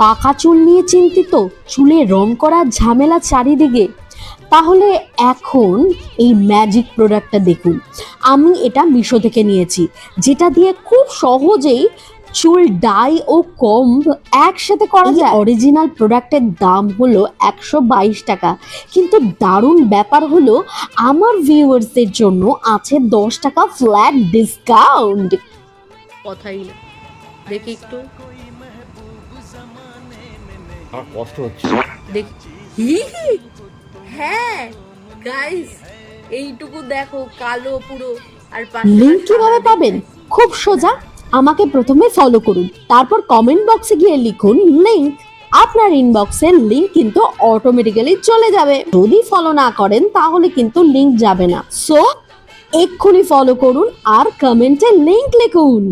পাকা চুল নিয়ে চিন্তিত, চুলে রং করার ঝামেলা চারিদিকে, তাহলে এখন এই ম্যাজিক প্রোডাক্টটা দেখুন। আমি এটা মিশো থেকে নিয়েছি, যেটা দিয়ে খুব সহজেই চুল ডাই ও কম্ব একসাথে করা যায়। অরিজিনাল প্রোডাক্টের দাম হলো 122 টাকা, কিন্তু দারুণ ব্যাপার হলো আমার ভিউয়ার্সদের জন্য আছে 10 টাকা ফ্ল্যাট ডিসকাউন্ট। কথাই না, দেখি একটু আমার কষ্ট হচ্ছে। দেখি। হ্যাঁ গাইস, এইটুকু দেখো, কালো পুরো। আর লিংক কিভাবে পাবেন? খুব সোজা, আমাকে প্রথমে ফলো করুন, তারপর কমেন্ট বক্সে গিয়ে লিখুন লিংক। আপনার ইনবক্সে লিংক কিন্তু অটোমেটিক্যালি চলে যাবে। যদি ফলো না করেন তাহলে কিন্তু লিংক যাবে না। সো এক্ষুনি ফলো করুন আর কমেন্টে লিংক লিখুন।